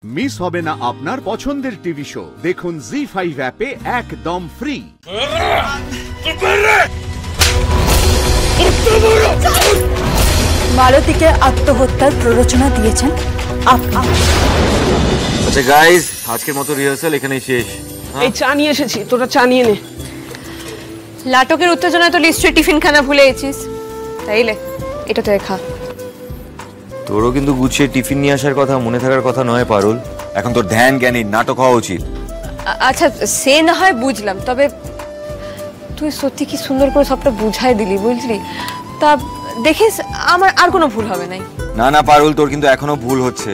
Miss হবে না আপনার পছন্দের টিভি শো। দেখুন জি5 অ্যাপে একদম ফ্রি। মালতীকে আত্মহত্যার প্ররোচনা দিয়েছেন আপনি। আচ্ছা গাইস, আজকের মতো রিহার্সাল এখানেই শেষ। এই চা নিয়ে এসেছি, তোরা চা নিয়ে নে। নাটকের উত্তেজনায় তো নিশ্চয়ই টিফিন খানা ভুলে গেছিস, তাইলে এটা তো খা। তোরও কিন্তু গুছিয়ে টিফিন নিয়ে আসার কথা মনে থাকার কথা নয় পারুল। এখন তোর ধ্যান জ্ঞানী নাটক হওয়া উচিত। আচ্ছা সে না হয় বুঝলাম, তবে তুই সত্যি কি সুন্দর করে সবটা বুঝাই দিলি, বুঝলি? তা দেখিস আমার আর কোনো ভুল হবে নাই। না না পারুল, তোর কিন্তু এখনো ভুল হচ্ছে।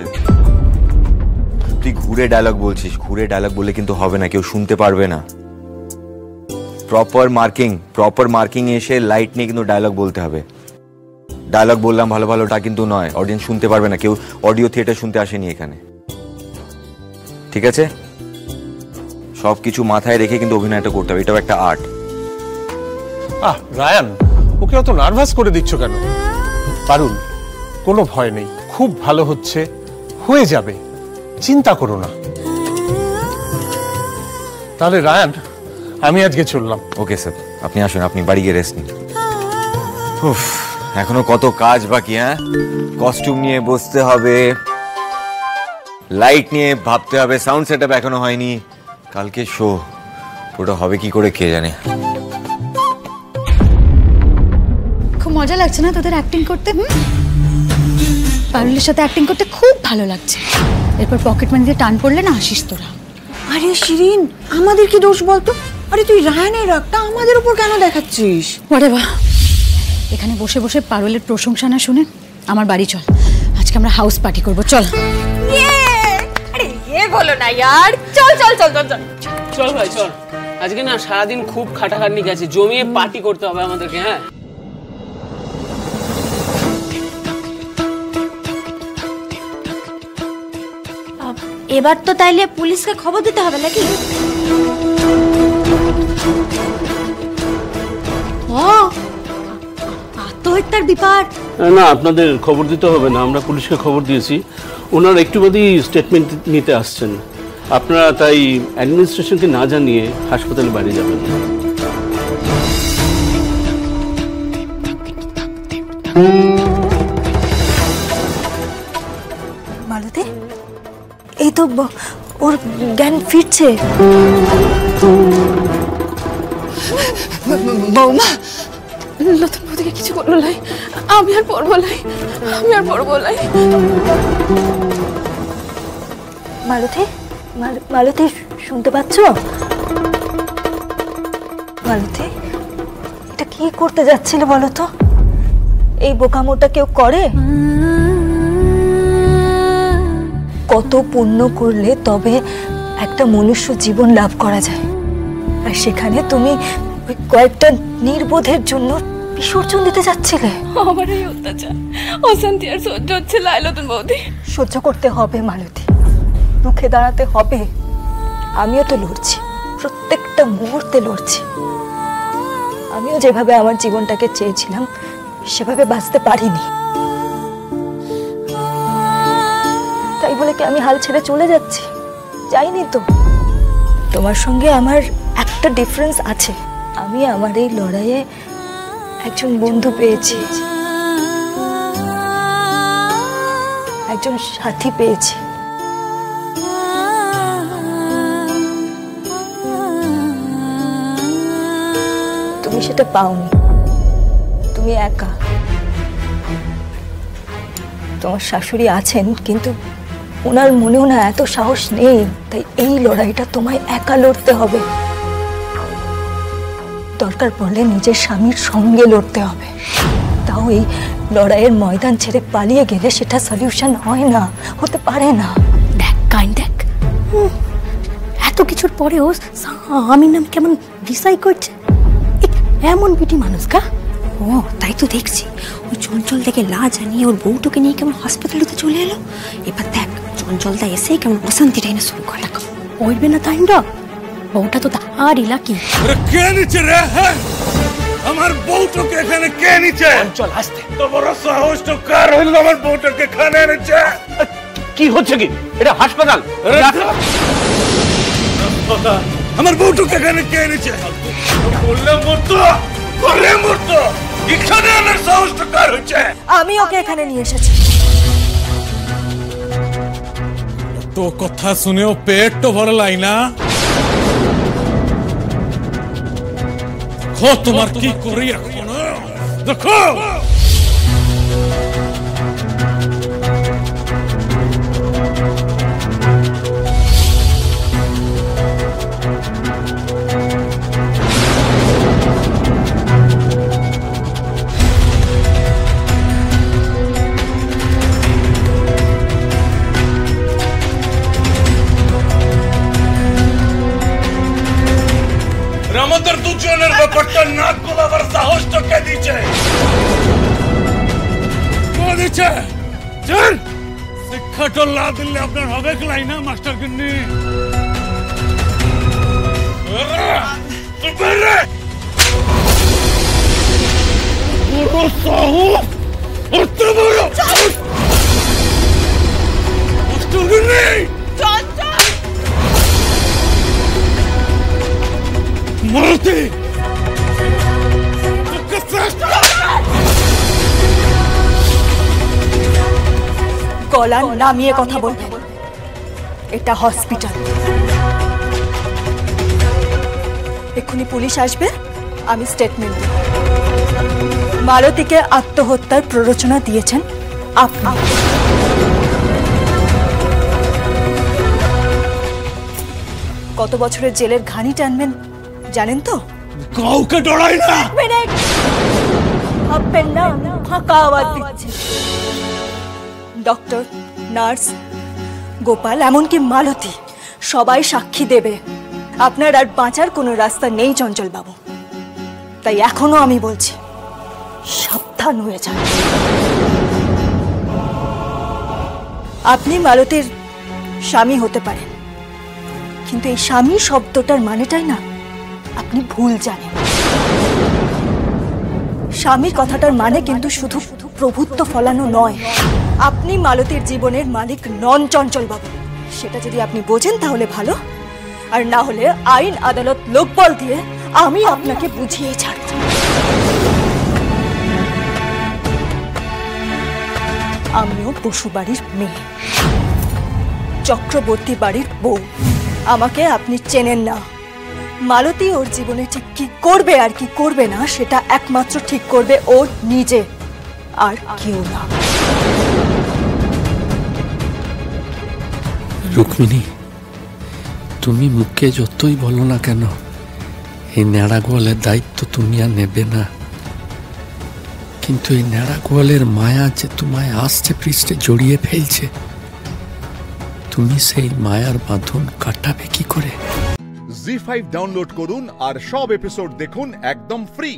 তুই ঘুরে ডায়লগ বলছিস। ঘুরে ডায়লগ বললে কিন্তু হবে না, কেউ শুনতে পারবে না। প্রপার মার্কিং এসে লাইট নিয়ে কিন্তু ডায়লগ বলতে হবে। ডায়লগ বললাম ভালো ভালোটা কিন্তু নয়, অডিয়েন্স শুনতে পারবে না। কেউ অডিও থিয়েটার শুনতে আসেনি এখানে, ঠিক আছে? সবকিছু মাথায় রেখে কিন্তু অভিনয়টা করতে হবে, এটাও একটা আর্ট। রায়ান, ওকে অত নার্ভাস করে দিচ্ছ কেন? পারুল, কোনো ভয় নেই, খুব ভালো হচ্ছে, হয়ে যাবে, চিন্তা করো না। তাহলে রায়ান, আমি আজকে চললাম। ওকে স্যার, আপনি আসুন, আপনি বাড়ি গিয়ে রেস্ট নিন। এখনো কত কাজ বাকি। কস্টিউম নিয়ে বসতে হবে, লাইট নিয়ে ভাবতে হবে, সাউন্ড সেটআপ এখনো হয়নি, কালকে শো, ওটা হবে কি করে কে জানে। খুব মজা লাগছে না তোদের অ্যাক্টিং করতে? পারুলের সাথে অ্যাক্টিং করতে খুব ভালো লাগছে। এরপর পকেট মানি দিয়ে টান পড়লে না আসিস তোরা। আরে শিরিন, আমাদের কি দোষ বলতো? আরে তুই রায়ানের রাগটা আমাদের উপর কেন দেখাচ্ছিস? ওরে বাহ, এখানে বসে বসে পারুলের প্রশংসা না শুনে আমার বাড়ি চল, আজকে আমরা হাউস পার্টি করব। চল। আরে এ বলো না यार, চল চল চল চল চল ভাই চল। আজকে না সারাদিন খুব খাটাখাটনি গেছে, জমিয়ে পার্টি করতে হবে আমাদেরকে। হ্যাঁ, এবার তো তাইলে পুলিশকে খবর দিতে হবে নাকি? আত্মহত্যার ব্যাপার না, আপনাদের খবর দিতে হবে না, আমরা পুলিশকে খবর দিয়েছি। ওনারা একটু বাদেই স্টেটমেন্ট নিতে আসছেন। আপনারা তাই অ্যাডমিনিস্ট্রেশনকে না জানিয়ে হাসপাতালে বাড়ি যাবেন। মালতী, এই তো ওর জ্ঞান ফিরছে। বৌমা, নতুন বৌদিকে কিছু বললো লাই, আমি আর পড়বো লাই। মালতী শুনতে পাচ্ছ? মালতী, এটা কি করতে যাচ্ছিল বলো তো? এই বোকামোটা কেউ করে? কত পুণ্য করলে তবে একটা মনুষ্য জীবন লাভ করা যায়, আর সেখানে তুমি ওই কয়েকটা নির্বোধের জন্য বিসর্জন দিতে যাচ্ছিলে। আমার এই অত্যাচার অশান্তি আর সহ্য হচ্ছে না নতুন বৌদি। সহ্য করতে হবে মালতী, রুখে দাঁড়াতে হবে। আমিও তো লড়ছি, প্রত্যেকটা মুহূর্তে লড়ছি। আমিও যেভাবে আমার জীবনটাকে চেয়েছিলাম সেভাবে বাঁচতে পারিনি, তাই বলে কি আমি হাল ছেড়ে চলে যাচ্ছি? যাইনি তো। তোমার সঙ্গে আমার একটা ডিফারেন্স আছে, আমি আমার এই লড়াইয়ে একজন বন্ধু পেয়েছি, একজন সাথী পেয়েছি। তুমি সেটা পাওনি, তুমি একা। তোমার শাশুড়ি আছেন, কিন্তু ওনার মনেও না এত সাহস নেই, তাই এই লড়াইটা তোমায় একা লড়তে হবে। দরকার পড়লে নিজের স্বামীর সঙ্গে লড়তে হবে, তাও এই লড়াইয়ের ময়দান ছেড়ে পালিয়ে গেলে সেটা সলিউশন হয় না, হতে পারে না। দেখ দেখ, এত কিছুর পরেও আমি নাম কেমন ডিসাইড করছে। এমন বিটি মানুষ কা? ও তাই তো দেখছি, ওই চঞ্চল থেকে লাজ আনিয়ে ওর বউটাকে নিয়ে কেমন হসপিটালে তো চলে এলো। এবার দেখ চঞ্চলদা এসে কেমন অশান্তিটা এনে শুরু করে। ওইবে না তাই না, বউটা তো আর ইলাকি। কে নিচে রে? আমার বউটাকে এখানে কে নিচে? চল আসতে। তো বড় সাহস তো কার হইল আমার বউটাকে খানে এনেছে? কি হচ্ছে কি? এটা হাসপাতাল। আমার বউটুকে এখানে কে এনেছে? বললে মরতো, বললে মরতো। এখানে আমার সাহসটা কার হচ্ছে? আমি ওকে এখানে নিয়ে এসেছি। তো কথা শুনেও পেট তো ভরলাই না। দেখো তোমার কি করি এখন, দেখো। আমাদের দুজনের ব্যাপারটা নাক গলাবার সাহসটা কে দিচ্ছে? দিচ্ছে শিক্ষাটা লা দিলে আপনার হবে ক্লাই না মাস্টার কিন্নি? বড় সাহস, অত বড় মাস্টার কিন্নি। মালতী গলা নামিয়ে কথা বলবেন, এটা হসপিটাল। এক্ষুনি পুলিশ আসবে, আমি স্টেটমেন্ট দেব। মালতীকে আত্মহত্যার প্ররোচনা দিয়েছেন আপনি। কত বছরের জেলের ঘানি টানবেন জানেন তো? কাউকে ডরাই না। ভাববেন না আমি ফাঁকা আওয়াজ দিচ্ছি। ডক্টর, নার্স, গোপাল, এমনকি মালতী সবাই সাক্ষী দেবে। আপনার আর বাঁচার কোনো রাস্তা নেই চঞ্চল বাবু। তাই এখনো আমি বলছি, সাবধান হয়ে যান। আপনি মালতীর স্বামী হতে পারেন, কিন্তু এই স্বামী শব্দটার মানেটাই না আপনি ভুল জানেন। স্বামী কথাটার মানে কিন্তু শুধু প্রভুত্ব ফলানো নয়। আপনি মালতীর জীবনের মালিক নন চঞ্চল বাবু। সেটা যদি আপনি বোঝেন তাহলে ভালো, আর না হলে আইন আদালত লোকবল দিয়ে আমি আপনাকে বুঝিয়ে ছাড়ব। আমিও বসু বাড়ির মেয়ে, চক্রবর্তী বাড়ির বউ। আমাকে আপনি চেনেন না। মালতী ওর জীবনে ঠিক কি করবে আর কি করবে না সেটা একমাত্র ঠিক করবে ও নিজে, আর কেউ না। রুক্মিণী, তুমি মুখে যতই বলো না কেন, এই ন্যাড়া গোয়ালের দায়িত্ব তুমি আর নেবে না। কিন্তু এই ন্যাড়া গোয়ালের মায়া যে তোমায় আসছে পৃষ্ঠে জড়িয়ে ফেলছে, তুমি সেই মায়ার বাঁধন কাটাবে কি করে? জি5 ডাউনলোড করুন আর সব এপিসোড দেখুন একদম ফ্রি।